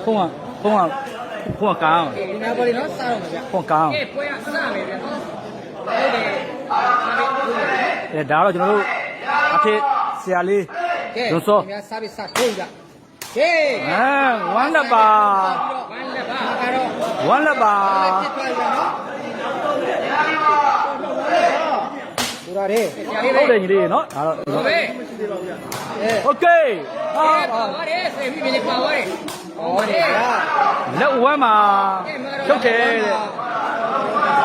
ဖုန်းကကောင်း ဒီနာပေါ်နော်စားတော့မှာဗျ ဖုန်းကောင်း ပွဲကစမယ်ဗျနော်ဟုတ်တယ် ဒါတော့ကျွန်တော်တို့အထက်ဆရာလေးဒွန်စော ခင်ဗျာစားပြီးစားထိုးကြဟေး ဝမ်းလက်ပါ ဝမ်းလက်ပါကတော့ ဝမ်းလက်ပါ ပြစ်သွားကြနော်ဒူရာလေး ဟုတ်တယ်ညီလေးနော်ဒါတော့ ဟုတ်ပြီ โอเคဟာ ပါပါတယ်စေပြီးပြီပါပါတယ်ဟုတ်တယ်ဗျာ လက်ဝမ်းမှာချုပ်တယ်တဲ့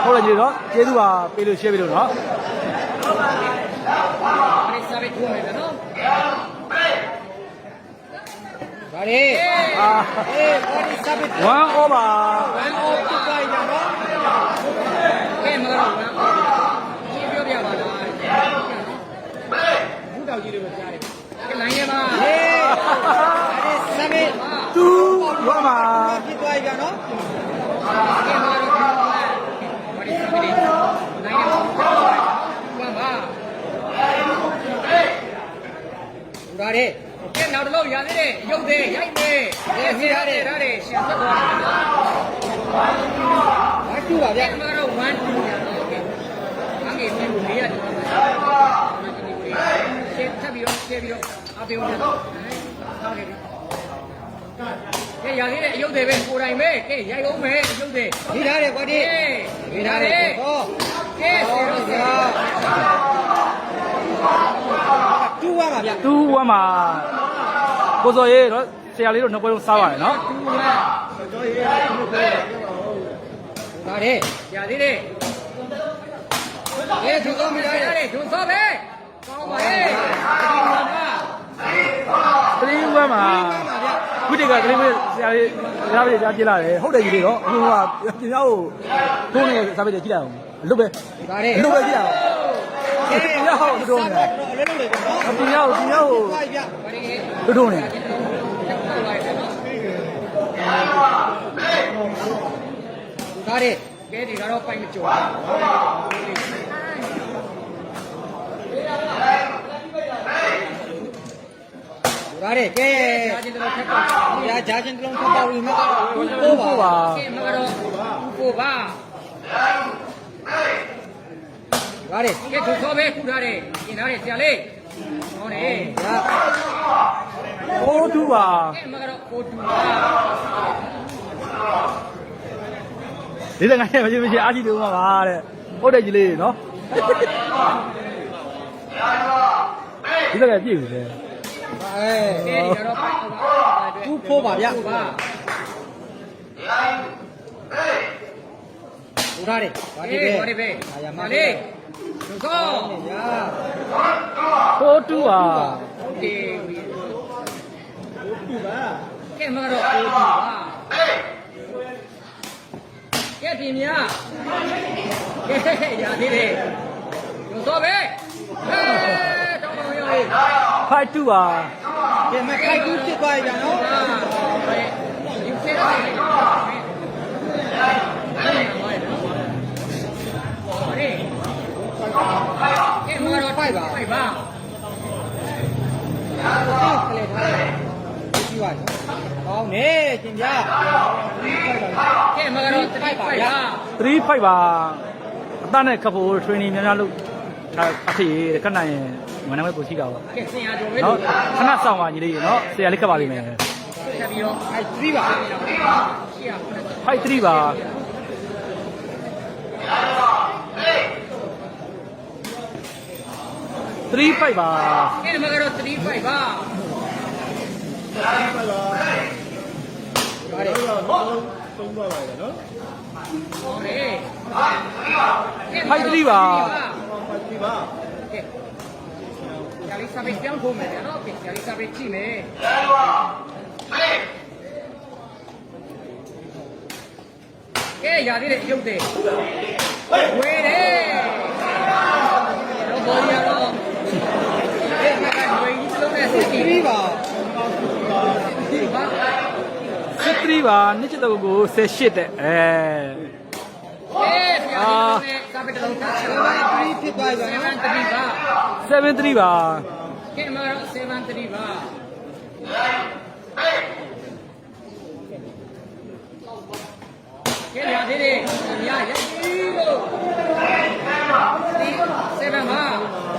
ဟုတ်တယ်ညီလေးနော်ကျေးဇူးပါပေးလို့ရှင်းပေးလို့နော် အဲ့စားပြီးထိုးမယ်ဗျနော်ဒါလေး အာ အေးဘောဒီစားပြီး ဝမ်းဩပါ ဝမ်းအော်ပြစ်သွားကြနော်ကဲမကတော့ဝမ်းအော်ဒီပြောပြပါလားဘူးတောက်ကြီးတွေပဲကြားတယ်ကဲလိုင်းရပါဟေးအဲ့စားပြီး တူဝမ်းမှာ ပြစ်သွားကြနော်ကဲမကတော့ဘာဒီစားပြီးနိုင်ရပါဝမ်းပါဘူးဒါလေးကဲနောက်တစ်လုံးရသေးတယ်ရုပ်သေးရိုက်မယ်ဒီရတယ်ဒါလေးရှင်သက်သွားတယ်ဘာတူပါဗျာမကတော့1 2ရတော့ကဲအငယ်မျိုး၄ရတယ်ရှင်းထပ်ပြီးတော့ရှင်းပြီးတော့အပေးဦးတယ်ဟုတ်ကဲ့ကဲရသေးတယ်ရုပ်သေးပဲကိုယ်တိုင်ပဲကဲရိုက်အောင်မယ်ရုပ်သေးဒီထားတယ်ကွာဒီဒီထားတယ်ဟောကဲဆေရောဆရာတူပါပါဗျာ တူဝမ်းမှာကိုစော်ရေးတော့ဆရာလေးတို့နှစ်ပွဲလုံးစားပါတယ်နော် ဒါလေရသေးတယ်ကဲသူကောင်းပြီလားသူစောပဲကောင်းပါရဲ့ ကလေးဝမ်းမှာခုတည်းကကလေးမဆရာလေးစားပြီးကြားပြလာတယ်ဟုတ်တယ်ကြီးလေးတော့အခုကပြင်ရောက်ကိုထုံးနေစားပြီးကြည့်လိုက်အောင်လွတ်ပဲ ဒါလေ လွတ်ပဲကြည့်လိုက်အောင်ပြင်ရောက်တို့နေ အလဲလို့လေနော် ပြင်ရောက်ပါဗျာ တို့နေ ဒါလေကဲဒီကတော့ပိုင်မကျော်ဒါလေကဲဂျာချင်းတလုံးထပ်ပါဦးမကတော့ပိုးပါကဲမကတော့ပိုးပါဒါလေကဲသူစောပဲခုထားတယ်ကျင်ထားတယ်ဆရာလေးဟောတယ်ဂျာ အိုးတူပါ ကဲမကတော့ပိုးတူပါ ဒီလည်းငါရဲ့မရှိအားကြီးတူမှာပါတဲ့ဟုတ်တယ်ကြီးလေးနော်ဒီလည်းပြည့်ပြီလေ ကဲဒီကတော့ပိုင်တူဖိုးပါဗျာဟုတ်ရတယ်ဘာဒီပဲအာရမလေးသူစောညာ အိုးတူပါ ဟုတ်တယ်တူပါကဲမကတော့ပိုးတူပါကဲဒီမြကဲရသေးတယ်သူစောပဲဟဲ့တောင်းတောင်းရော ဖိုက်တူပါ ကဲမခိုက်ကူးဖြစ်သွားကြနော်ဒီဖဲရတယ်ကဲမကတော့ဖိုက်ပါဖိုက်ပါကလေးထားတယ်ကြည့်ပါကောင်းနေကျင်ကြကဲမကတော့ဖိုက်ပါဗျာ 3 5ပါအတနဲ့ခပ်ဖို့ training များများလုပ်အဖေကနိုင်ရင်ဝန်ထမ်းပဲကိုရှိတာပေါ့ ကဲဆင်ရတော်ပဲ နော်ခဏဆောင်ပါညီလေးနော်ဆရာလေးခက်ပါလိမ့်မယ် ဆက်ပြီးတော့အဲ3ပါရှိရ ဖိုက်3ပါ3 5ပါ ကဲမကတော့3 5ပါပါတယ်ဟုတ်သုံးပါပါလေနော်ဟုတ်တယ် ဖိုက်3ပါ 3ပါကဲဆရာလေးစာပေပြောင်းထိုးမယ်နော်ဆရာလေးစာပေကြည့်မယ်ကဲရသေးတယ်ရုပ်တယ်ဝေးတယ်တော့ဘောရတော့ကဲမကဝေးကြီးလုံးနဲ့စစ်ကြည့်ပါဒီပါ3ပါနှစ်ချက်တော့ကို18တဲ့အဲ ဆရာလေးစာပေတော်တာ7-3ဖြစ်သွားပြီ7-3ပါ 7-3ပါ ကဲမတော့7-3ပါ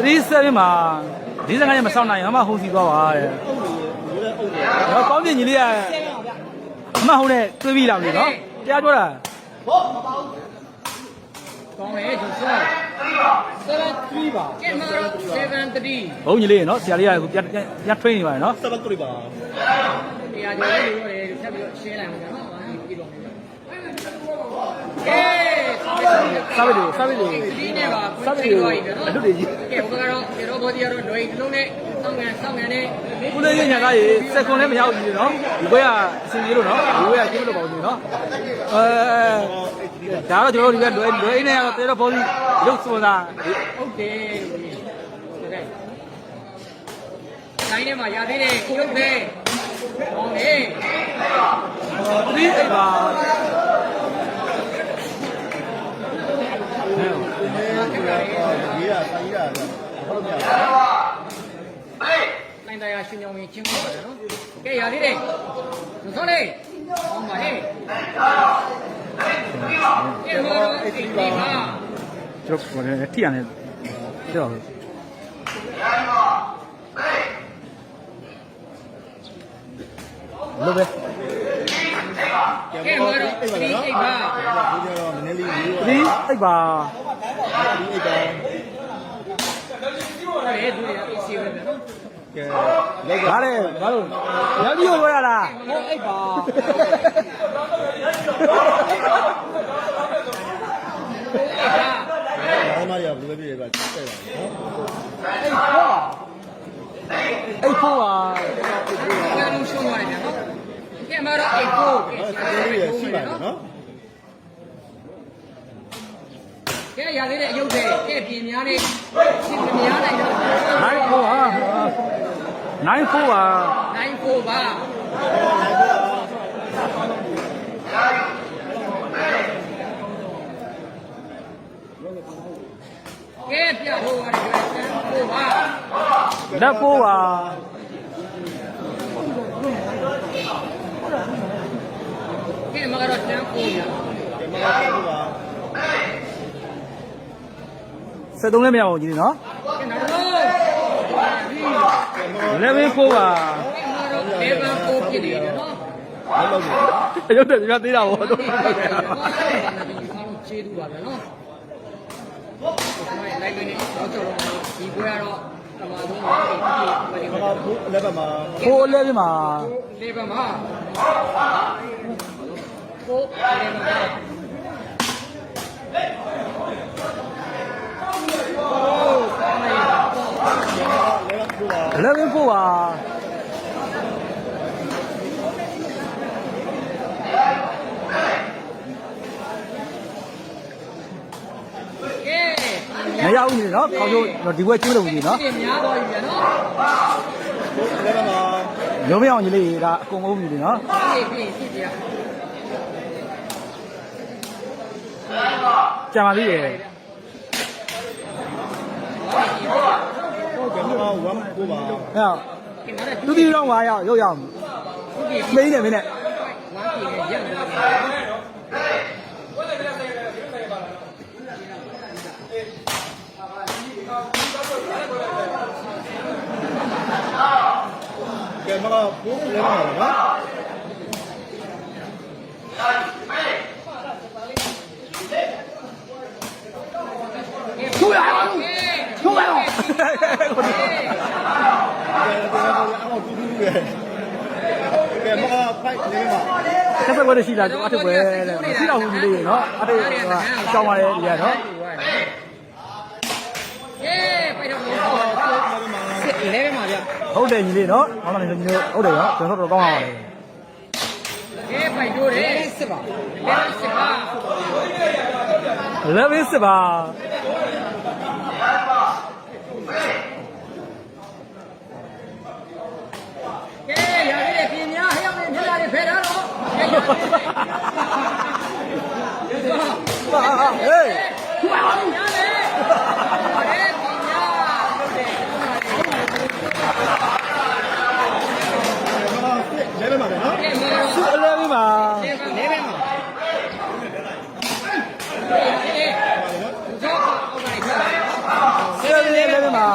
37မှာ45ရက်မစောင့်နိုင်အမဟုတ်စီသွားပါတဲ့တော့ကောင်းပြင်းကြီးလေးကအမဟုတ်နဲ့တွေးပြီးလာပြီနော်တရားပြောတာ ကောင်းလေဒီဆော73ပါကဲမတော့73 ဘုန်းကြီးလေးနော်ဆရာလေးကအခုပြတ်ထွေးနေပါတယ်နော် 73ပါ တရားကျော်လေးလို့ရတယ်ဖြတ်ပြီးတော့ရှင်းလိုက်မှာနော်ပြီးတော့ကဲ စာပေတွေ ဒီနေ့ပါ စာပေတွေအထုတွေကြီး ကဲဘုရားတော့ဒီတော့ဘောဒီကတော့ຫນွေတစ်လုံးနဲ့စောင်းငံနဲ့ ကုလေးကြီးညာကရေစက်ကွန်လည်းမရောက်ဘူးနော်ဒီဘွဲကအစီအပြေလို့နော်ဒီဘွဲကကျင်းလို့ပေါ့ဘူးနော်ဒါတော့ကျွန်တော်တို့ဒီကလွယ်နေရတော့တေတော့ဘောဒီရုပ်စွန်တာ ဟုတ်တယ်တိုင်းထဲမှာရသေးတယ်ရုပ်ပဲဟောလေ သတိအိပ်ပါ ရေးရဆိုင်ရဟုတ်ကြ နိုင်တရားရှင်ကြောင်ကြီးချင်းပါတယ်နော်ကဲရသေးတယ်သွန်းလေးဟောပါဟဲ့ကဲမတော်ဒီပါ ကျွန်တော်လည်းထိရတယ်ကျွန်တော်လိုပဲ ကဲမတော်ဒီအိပ်ပါ ဒီကြတော့နည်းနည်းလေးရေး သတိအိပ်ပါ ဒီအိတ်တော့ လေဒူရအစီဝဲပဲနော် ကဲလက် ဒါလည်းဘာလို့ရောင်ကြီးကိုပြောရလား ဟောအိပ်ပါ ဘာမှမရဘူးဘယ်လိုပဲပြည့်ပါတက်ပါနော် အိပ်ဖို့ပါ ဘယ်လိုရှုံးသွားလဲနော်ကဲမတော်အိပ်ဖို့ကဲ အဲ့ဒါရှိပါတယ်နော် ကဲရသေးတဲ့အယုတ်တွေကဲပြင်များနေပြင်များနိုင်တော့ နိုင်ဖို့ပါနိုင်ဖို့ပါ နိုင်ဖို့ပါကဲပြဖို့ရတယ်ကျန်ဖို့ပါ လက်ဖို့ပါ ကဲမကတော့ကျန်ဖို့ရ ကဲမကတော့ပါ 73လည်းမရအောင်ကြီးနော် ကဲနောက်တော့ လက်ဝင်းဖို့ပါ ကဲမကတော့လေဘန်ကိုပြည့်တယ်နော် မလုပ်ဘူး ရုပ်တယ်ပြသေးတာဗောတော့ ကျေးဇူးပါဗျာနော်ဒီလိုက်နေတော့ကျွန်တော်ဒီပွဲကတော့တမာသုံးပါးပြီးပြည် မကဘူးလက်ပတ်မှာ ဖိုးလည်းပြမှာ လေဘန်မှာကိုလေဘန်မှာလက်ပတ်ဘူးပါလက်ဝင်းဖို့ပါ ကဲ မရဘူးနော်ခေါင်းကျိုးဒီဘွဲကျိုးလို့ကြီးနော် ဒီများတော့ပြီဗျာနော် လက်ပတ်မှာ ရုံးမအောင်ကြီးလေးဒါအကုန်အုံးကြီးနော် ဒီပြင်ကြည့်ကြ ကြံပါသေးတယ် ဟုတ်ကဲ့မကဝမ်းဘူးပါ အဲ့ ကဲနောက် တူတီတော့9ရောက်ရုပ်ရအောင် ဒီ မင်းနဲ့မင်းနဲ့ ဝမ်းပြည်ရဲ့ရက်နေတယ် ကဲမကဘူးလက်ပတ်မှာနော် ထိုးရအောင်ထိုးရအောင် အော်တူတူပဲကဲမကဖိုက်နေမှာ ဆက်ဆက်ဝဲရှိလားအထုပ်ပဲတဲ့မရှိတော့ဘူးကြီးလေးနော်အထုပ်ကအကြောင်းပါလေဒီကနော် เย้ไปတော့စစ်လဲပဲမှာဗျ ဟုတ်တယ်ကြီးလေးနော်ဟောင်းလည်းညီတို့ဟုတ်တယ်ရောကျွန်တော်တို့ကောင်းပါပါလေ เย้ไปတို့တယ်စစ်ပါလဲစစ်ပါ လက်ဝင်းစစ်ပါ เย้ရရတဲ့ပြင်များဟျောင်းနေမြလာတွေဖယ်ထားတော့เย้ ဟာဟေး ပါညာလေเย้ပြင်များဟုတ်တယ် လက်ပတ်မှာပဲနော် เย้မတော် စစ်အလဲပြီးပါ လဲပဲမှာเย้ဇောအောက်ကနေထွက်လာ စစ်အလဲပြီးပါ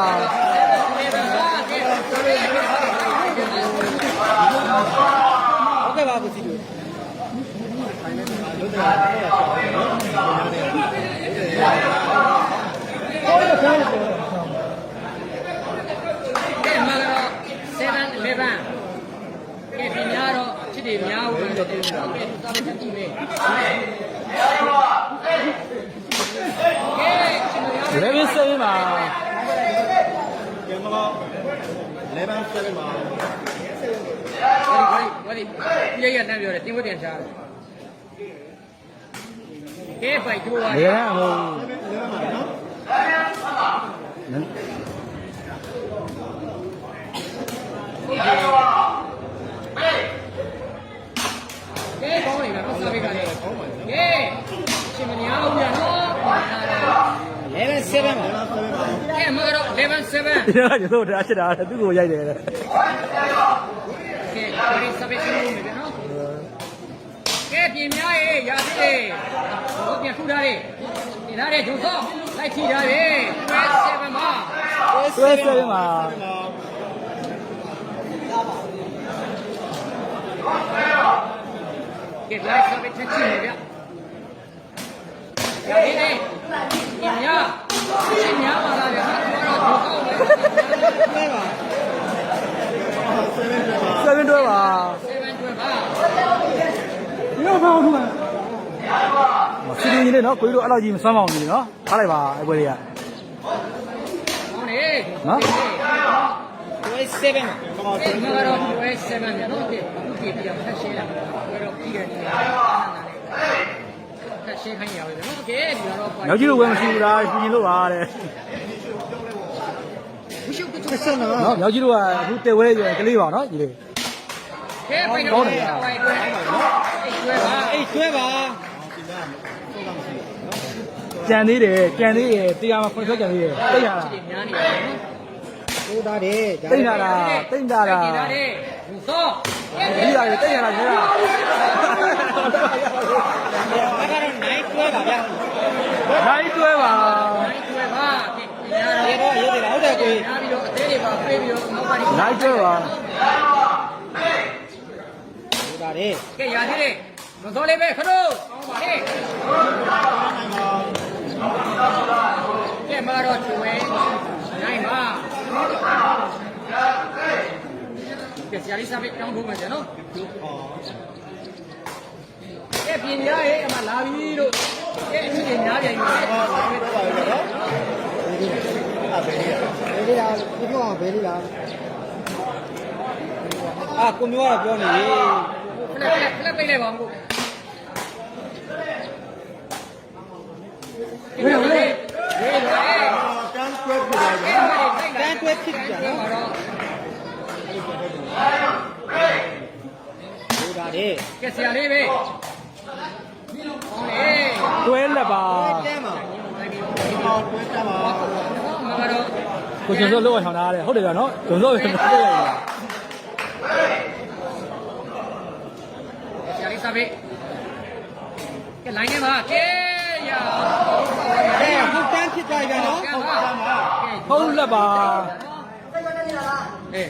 မှာတော့7 11ကဲဒီများတော့ချစ်တွေများဦးမယ်တဲ့ဟုတ်ကဲ့သူစားဖို့ကြည့်မယ်ကဲ11 7ပါ ကဲမလား11 7ပါဝါဒီပြည့်ရတန်းပြောတယ်တင်းဝတ်တင်ချားကဲပိုက်ထိုးပါ နေရဟိုကဲကောင်းနေတာတော့စားပေးကြတယ်ကဲရှင်မညာအောင်ပြန်တော့11 7ပါကဲမကတော့11 7ဒီကတို့ဒါချစ်တာသူ့ကိုရိုက်တယ် ကဲဒီစပစ်ရှင်နေတယ်နော်ကဲပြင်များရေရာသေးတယ်ဘုပြန်ထူထားတယ်နေထားတယ်ဂျုံစောလိုက်ထိထားတယ်7ပါဆွဲ7ပါကဲလိုက်စပစ်ချက်ချင်နေဗျရာသေးတယ်ပြင်များရှင်များပါလားဗျာတော့ဂျုံစောပဲ7တွဲပါ 7 12ပါရောဖောင်းထူပါစီရီကြီးလေးနော်ကိုကြီးတို့အဲ့လောက်ကြီးမစွမ်းပါဘူးနော်ထားလိုက်ပါအဲ့ပွဲလေးက ဟုတ်နေ နော်ဝဲ7ပါဒီမှာတော့ဝဲ7เนี่ยเนาะဒီအခုကြည့်ပြရဖက်ရှင်းလာဝဲတော့ပြီးတယ်ဖက်ရှင်းခိုင်းရပါတယ်เนาะโอเคဒီတော့ နောက်ကြီးတို့ဝယ်မရှိဘူးလားပြင်လို့ပါတဲ့ ဝှရှုပ်ကချက်နော် နော်နောက်ကြီးတို့ကအခုတဲဝဲကြကလေးပါနော်ကြီးလေး ကဲပိုင်တော့တယ်ဟိုက်တွဲကျွဲပါကြံသေးတယ်တရားမှာဖွင့်ဆွဲကြံသေးတယ်တိတ်ရတာ များနေတယ်နော်ဟိုသားတယ် တိတ်ရတာတိတ်တာတာ ဒီသားလေးဘူစော ဒီရတိတ်ရတာခင်ဗျာ ဒါကတော့နိုင်ကျွဲပါဗျာ နိုင်တွဲပါ နိုင်ကျွဲပါဒီများတော့ရေတော့ရေးတယ်ဟုတ်တယ်ကို များပြီးတော့အသေးတွေပါပြေးပြီးတော့နောက်ကနေ နိုင်တွဲပါ ဟိုသားတယ် ကဲရာသေးတယ်မစောလေးပဲခဏကောင်းပါလေကဲမကတော့ကျွဲနိုင်ပါကဲဆရာလေးစားပြီးတောင်းဖို့မယ်ကျနော်ကဲပြင်များရေးအမလာပြီလို့ကဲအချင်းကြီးများပြန်ပြီ အဲ့ဒီလားဒီပြောဘယ်ဒီလားအာကိုမျိုးကတော့ပြောနေပြီ ဖလက်ပိတ်လိုက်ပါဦးကိုဝေးဝေးဝေးဝေး တန်းတွဲပြတယ် ကဲမလေးတန်းတွဲဖြစ်ကြနော်တော့ ဟိုသားတယ် ကဲဆရာလေးပဲဟောလေ တွဲလက်ပါ တဲမှာဟောတွဲတမှာ မကတော့ ကိုကျွန်တော်လောက်ထောင်ထားရတယ်ဟုတ်တယ်ဗျာနော်ကျွန်တော်ပဲမသိလိုက်ပါ ဆရာလေးစားပေးကဲလိုင်းထဲမှာကဲရ ဟုတ်တန်းဖြစ်ကြပြန်နော် ဟုတ်လက်ပါ အေး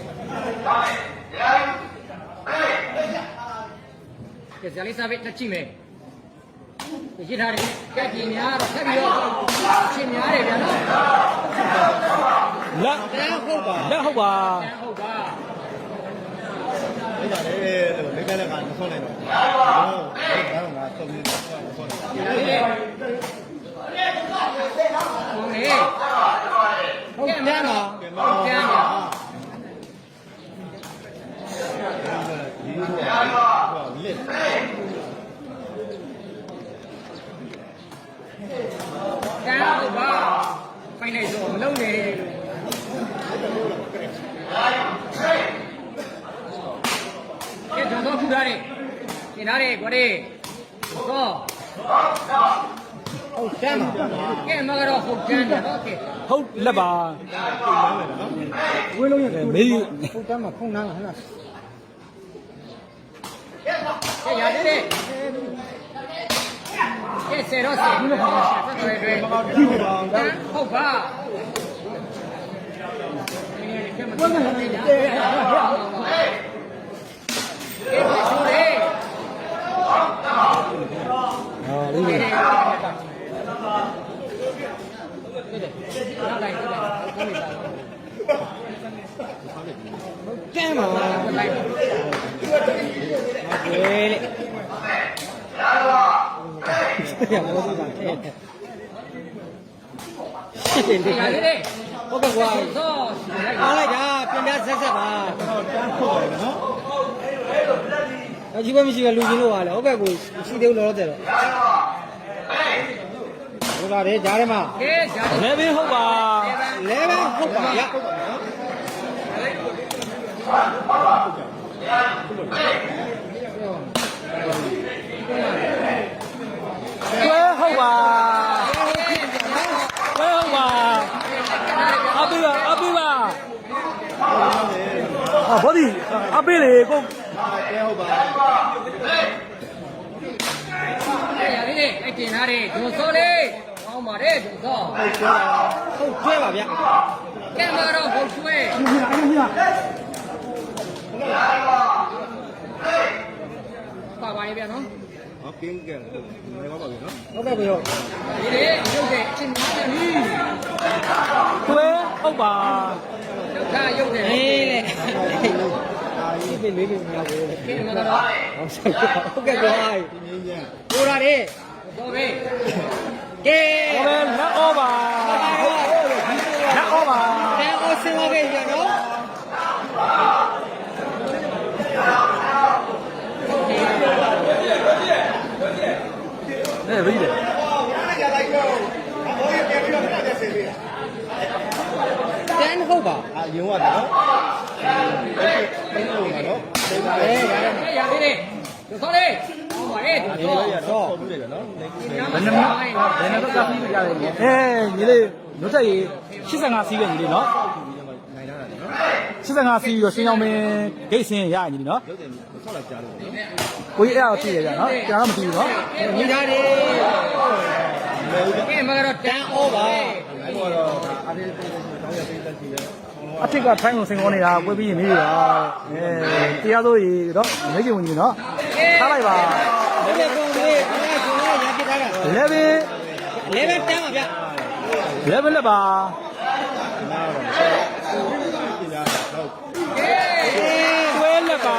ကဲဆရာလေးစားပေးတက်ကြည့်မယ်ရစ်ထားတယ်ကဲပြင်များတော့ဆက်ပြီးတော့ရှင်းများတယ်ဗျာနော် လက် တန်းဟုတ်ပါ လက်ဟုတ်ပါ ဟုတ်ပါ အဲ့ဒါလေမိကလည်းကမဆွနိုင်တော့ဟုတ်ငါဆုံးနေတယ်ဆွနိုင် ဒီလိုလေဟုတ်လေ ဟုတ်တန်းမှာ ကျမ်းပါ ဒီလိုတော့လစ် ကျမ်းဟုတ်ပါဖိုင်လိုက်ဆိုမလုံးနဲ့ကဲတော့ထူထားတယ်ရှင်းထားတယ်ကွာလေတော့ ဟုတ်တန်းမှာ ကဲမကတော့ဟုတ်ကျမ်းတယ်နော်ကဲ ဟုတ်လက်ပါဝင်းလုံးရတယ်မေး ဟုတ်တန်းမှာဖုန်းနားဟဲ့လား ကဲရသေးတယ်ကဲဆယ်တော့ဆယ်ဘူးလို့ပြောဆက်သွယ်တွေဟုတ်ပါဘယ်မှာလဲကဲချိုးတယ် လေး ကဲ လေး လိုက်ကျမ်းပါ လိုက် ဝဲလေရမောဆိုတာတဲ့ရှင်းတယ် ရသေးတယ် ဟုတ်ကဲ့ကွာ သောလိုက် အားလိုက်တာပြန်ပြဆက်ဆက်ပါတန်းခေါ်တယ်နော်အကြီးပဲမရှိကလူချင်းလို့ပါလေဟုတ်ကဲ့ကိုရှိသေးလို့တော့တဲ့တော့ဟိုလာတယ်ကြားထဲမှာ ကဲဂျာ လေဘင်းဟုတ်ပါ လဲပဲဟုတ်ပါရ ကွဲဟုတ်ပါကွဲဟုတ်ပါအပိပါအပိပါဘောဒီအပိလေကို တဲဟုတ်ပါ ရသေးတယ်အဲ့တင်ထားတယ်ဂျုံစောလေးကောင်းပါတယ်ဂျုံစော ဟုတ်ကျွဲပါဗျာ ကဲမှာတော့ဘုတ်ကျွဲပါပါရဲ့ဗျာနော် ဟောကင်းကဲနေပါပါဗျာနော်ဟုတ်ကဲ့ဗျာ ဒီလေရုပ်တဲ့အချင်းများတယ်ဟီး ကွဲဟုတ်ပါ ဒုက္ခရုပ်တယ် အေးလေအာဒီပြင်လေးပြင်များကို ကဲမှာတော့ ဟုတ်ကဲ့ကွာပြင်းပြင်းဟိုလာတယ် ဘောပဲ ကဲ ဟောပဲလက်ဩပါလက်ဩပါ တဲအော်ဆင်းလာခဲ့ပြန်နော် နေပြီလေ တန်းဟုတ်ပါအာယုံရနော်ဟုတ်ကဲ့နော် ရသေးတယ်ဂျုံစောလေးကောင်းပါရဲ့ဂျုံစော တော့ဟုတ်တယ်နော် ဘယ်နှမဘယ်နှမကဖီးရတယ်ညီလေးလွတ်တက်ရေး85စီးပဲညီလေးနော် နိုင်တာနော် 85စီးပြီးတော့စင်အောင်မင်းဂိတ်ဆင်းရညီလေးနော် ရုပ်တယ်ဆောက်လိုက်ကြားလို့ ကိုကြီးအဲ့ဒါကိုသိရကြနော်ကြားတော့မသိဘူးနော် ညီသားတွေ ကဲမှာတော့တန်အောပါ အဲ့တော့အားသေးသေးတောင်းရသေးတက်စီလဲ အထက်ကထိုင်းကိုစင်ကောနေတာကွဲပြီးရင်နေရတာတရားစိုးကြီးတော့မိတ်ကဝင်ကြီးနော်ထားလိုက်ပါ ဒီကကုန်းလေးအဲ့ဒါကျွန်တော်ရပြထားတာ လေဘင်း လေပဲတန်းပါဗျာ လေဘင်းလက်ပါ နားတော့ပြင်ရဟုတ် ကွဲလက်ပါ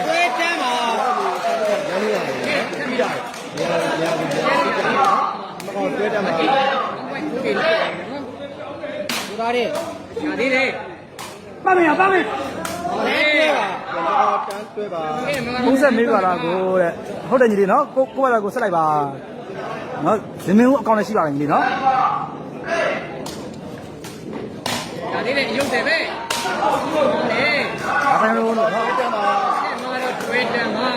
ဝဲတန်းပါရလို့ရတယ်ပြီးတာရမကောတွဲတန်းပါဒီပါလေ ရသေးတယ် ပါမယ်ပါမယ် ဟောလေးတွဲပါတန်းတွဲပါ ကဲမှာ ဘုန်းဆက်မေးပါလားကိုတဲ့ဟုတ်တယ်ညီလေးနော်ကိုယ့်ဘာသာကိုဆက်လိုက်ပါနော်ဇင်းမင်းဦးအကောင့်နဲ့ရှိပါလားညီလေးနော် ရသေးတယ်ရုပ်တယ်ပဲလေ ဘာတိုင်းလို့နော် တန်းပါ ကဲမှာတော့တွေ့တယ်မှာ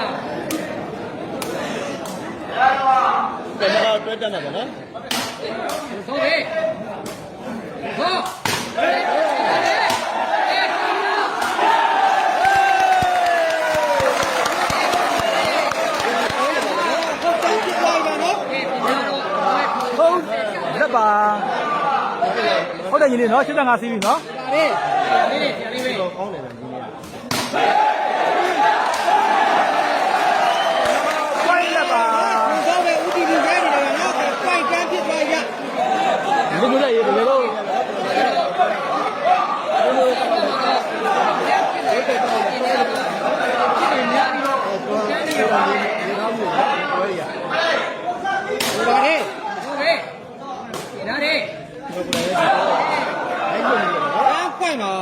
တန်းပါတွဲတန်းပါနော် ဟုတ်ပြီဟုတ်ဟုတ်လက်ပါဟုတ်တယ်ညီလေးနော်85စီးပြီနော် လေ လေးလေးလေး တော့ကောင်းတယ်ဒီနေ့ ကွဲလက်ပါ တော့ပဲဦးတီတီခိုင်းနေတယ်နော်ပိုက်တန်းဖြစ်သွားကြ ဒီလိုလေးရေဒီလိုဒါလေ ဟုတ်ပြီဒါလေး အဲ့လိုနော်ပွင့်ပါ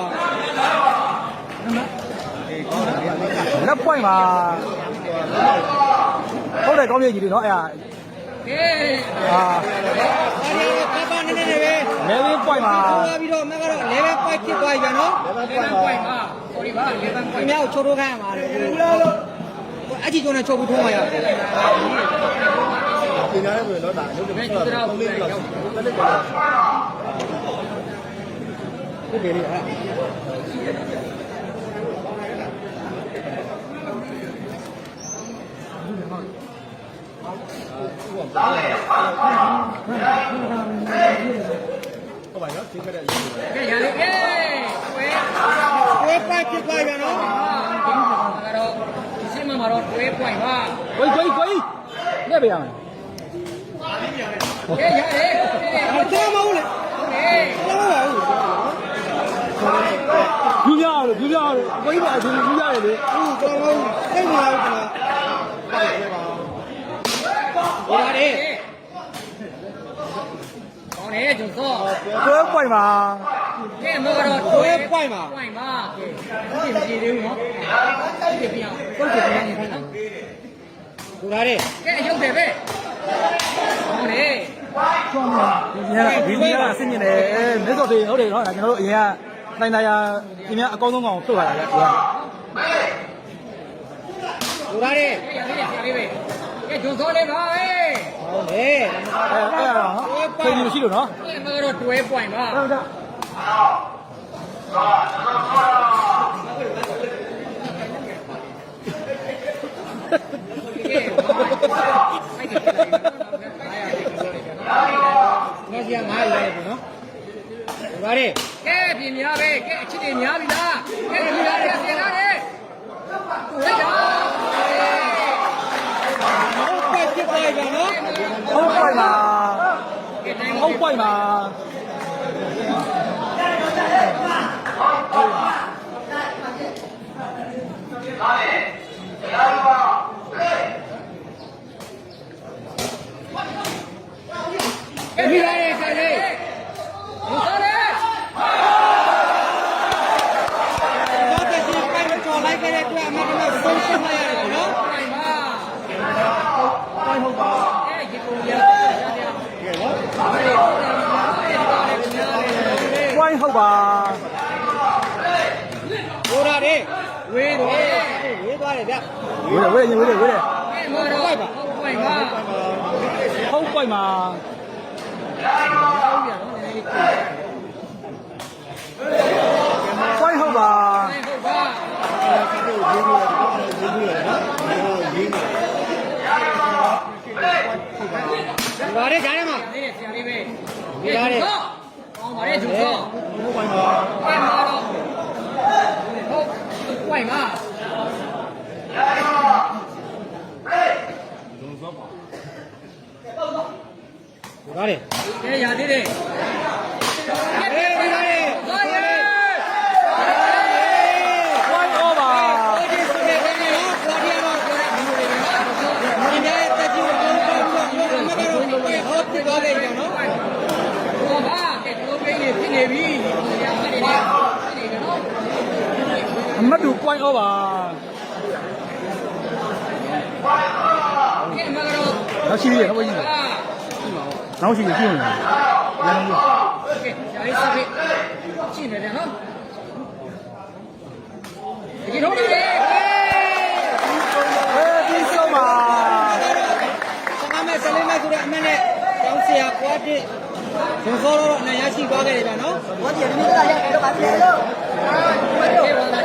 လက်ပွိုင်းပါဟုတ်တယ်ကောင်းပြီညီလေးနော်အဲ့ဒါ ကဲ အာ အဲ့ဒီပပနေနေပဲ လေဘင်းပွိုင်းပါ သွားပြီးတော့မကတော့လေပဲပွိုက်ဖြစ်သွားကြနော် လေးပန်းပွိုင်ပါ sorry ပါလေးပန်းပွိုင် မြောက်ချိုးထိုးခိုင်းရမှာလေအကြည့်ကျုံနဲ့ချုပ်ပြီးထိုးမှရတယ်ပြင်ရတယ်ဆိုရင်တော့ဒါရုပ်တွေတော့သုံးလေးလောက်တက်လက်တယ်ဟုတ်တယ်လေအဲ့ဟုတ်ပါရောသိခဲ့တဲ့ ကဲရလေးကဲဝဲ ဝဲပိုက်ဖြစ်သွားကြနော် ကတော့ဒီစင်မှာတော့တွဲပွိုင်ပါ ကိုကြီးနေပေးရမယ် ကဲရတယ် ကျွန်တော်မဟုတ်လေ ဟုတ်တယ် ကျွန်တော်မဟုတ်ဘူး ပြူပြလို့ပြူပြလို့အကိုကြီးပါအရှင်ပြူရတယ်လေ ဟုတ်ကျွန်တော်သိနေလားကျွန်တော်ဟိုရတယ် ကောင်းတယ်ဂျုံစော တွဲပွိုင်ပါ ကဲမောကတော့ပွိုင်ပါကဲဒီမကြည့်သေးဘူးနော်ဒီပြန်ပုတ်ကြည့်ပြန်နေခိုင်းနော် ဟိုရတယ် ကဲရုပ်တယ်ပဲကောင်းတယ် ဒီနေ့ကအဆင်မြင်တယ်အဲမြတ်စော်တွေဟုတ်တယ်နော်ကျွန်တော်တို့အရင်ကတိုင်းသားရဒီများအကောင်းဆုံးကောင်ဖြုတ်လာတာလေ ဟိုရတယ် ကဲရလေးပဲကဲဂျုံစောလေးပါပဲ ဟုတ်တယ် အဲအဲ့တော့ချိန်မရှိလို့နော် ကဲမောကတော့တွဲပွိုင်ပါ ဟုတ်တယ် ကဲမိုက်တယ်ငါစီက9လဲပြီနော်ဟိုရတယ် ကဲပြင်များပဲကဲအချစ်တွေများပြီလားကဲဒီလာတယ်ပြင်လာတယ်ဟုတ်တယ် ဟုတ်ကဲ့ပြစ်လိုက်ပါနော် ဟုတ်ပွိုင်ပါ ကဲတိုင်း ဟုတ်ပွိုင်ပါ ကဲဒီလာတယ်ဆရာလေးဟုတ်တယ် တော့တည်းပိုင်မကျော်လိုက်ခဲ့တဲ့အတွက်အမှန်တမ်းဆုံးရှင်းလိုက်ရတယ်နော် ပွိုင်ပါ ပွိုင်ဟုတ်ပါ ကဲရေကုန်ရ ကဲနော် ပွိုင်ဟုတ်ပါ ဟိုရတယ် ဝေးတယ် ဝေးသွားတယ်ဗျ ဝေးတယ်ဝေးတယ်ဝေးတယ် ကဲမောတော့ပွိုင်ပါ ဟုတ်ပွိုင်ပါ ဟုတ်ပြန်တော့နည်းနည်းလေးကို ပွိုင်ဟုတ်ပါ ဟုတ်ပါ ဟိုရတယ်ကြားထဲမှာ နေဆရာလေးပဲကောင်းပါလေဂျုံစော ဟုတ်ပါပါ ကဲမောတော့ဟုတ်ပွိုင်ပါ ဟိုရတယ် ကဲရသေးတယ် ဟေးဟိုရတယ် သွားရဲ ပွိုင်ဟုတ်ပါ ဒီစနေကနေနော်ဟိုရတယ်တော့ဒီနေ့တက်ကြည့်လို့တော့ဟုတ်ပြီသွားတယ်နော် ဟောပါကဲဒီလိုကိန်းနေဖြစ်နေပြီဆရာမနေနေနေနော် အမတ်တူပွိုင်ဟုတ်ပါ ကဲမကတော့ နောက်ရှိသေးတယ်ဟုတ်ပါကြီးနောက်ရှိရင်ကြည့်နေတယ်ရန်ကုန် ကဲဓာရီစပိကြည့်နေတယ်နော်ဒီတော့လေ ဒီဆုံးပါ ဆငါမဲ့ဆလေးမဲ့ဆိုတဲ့အမနဲ့ကျောင်းဆရာကွာတစ်ဘုံစောတော့အနိုင်ရရှိသွားခဲ့တယ်ဗျာနော် ကဲပါလာ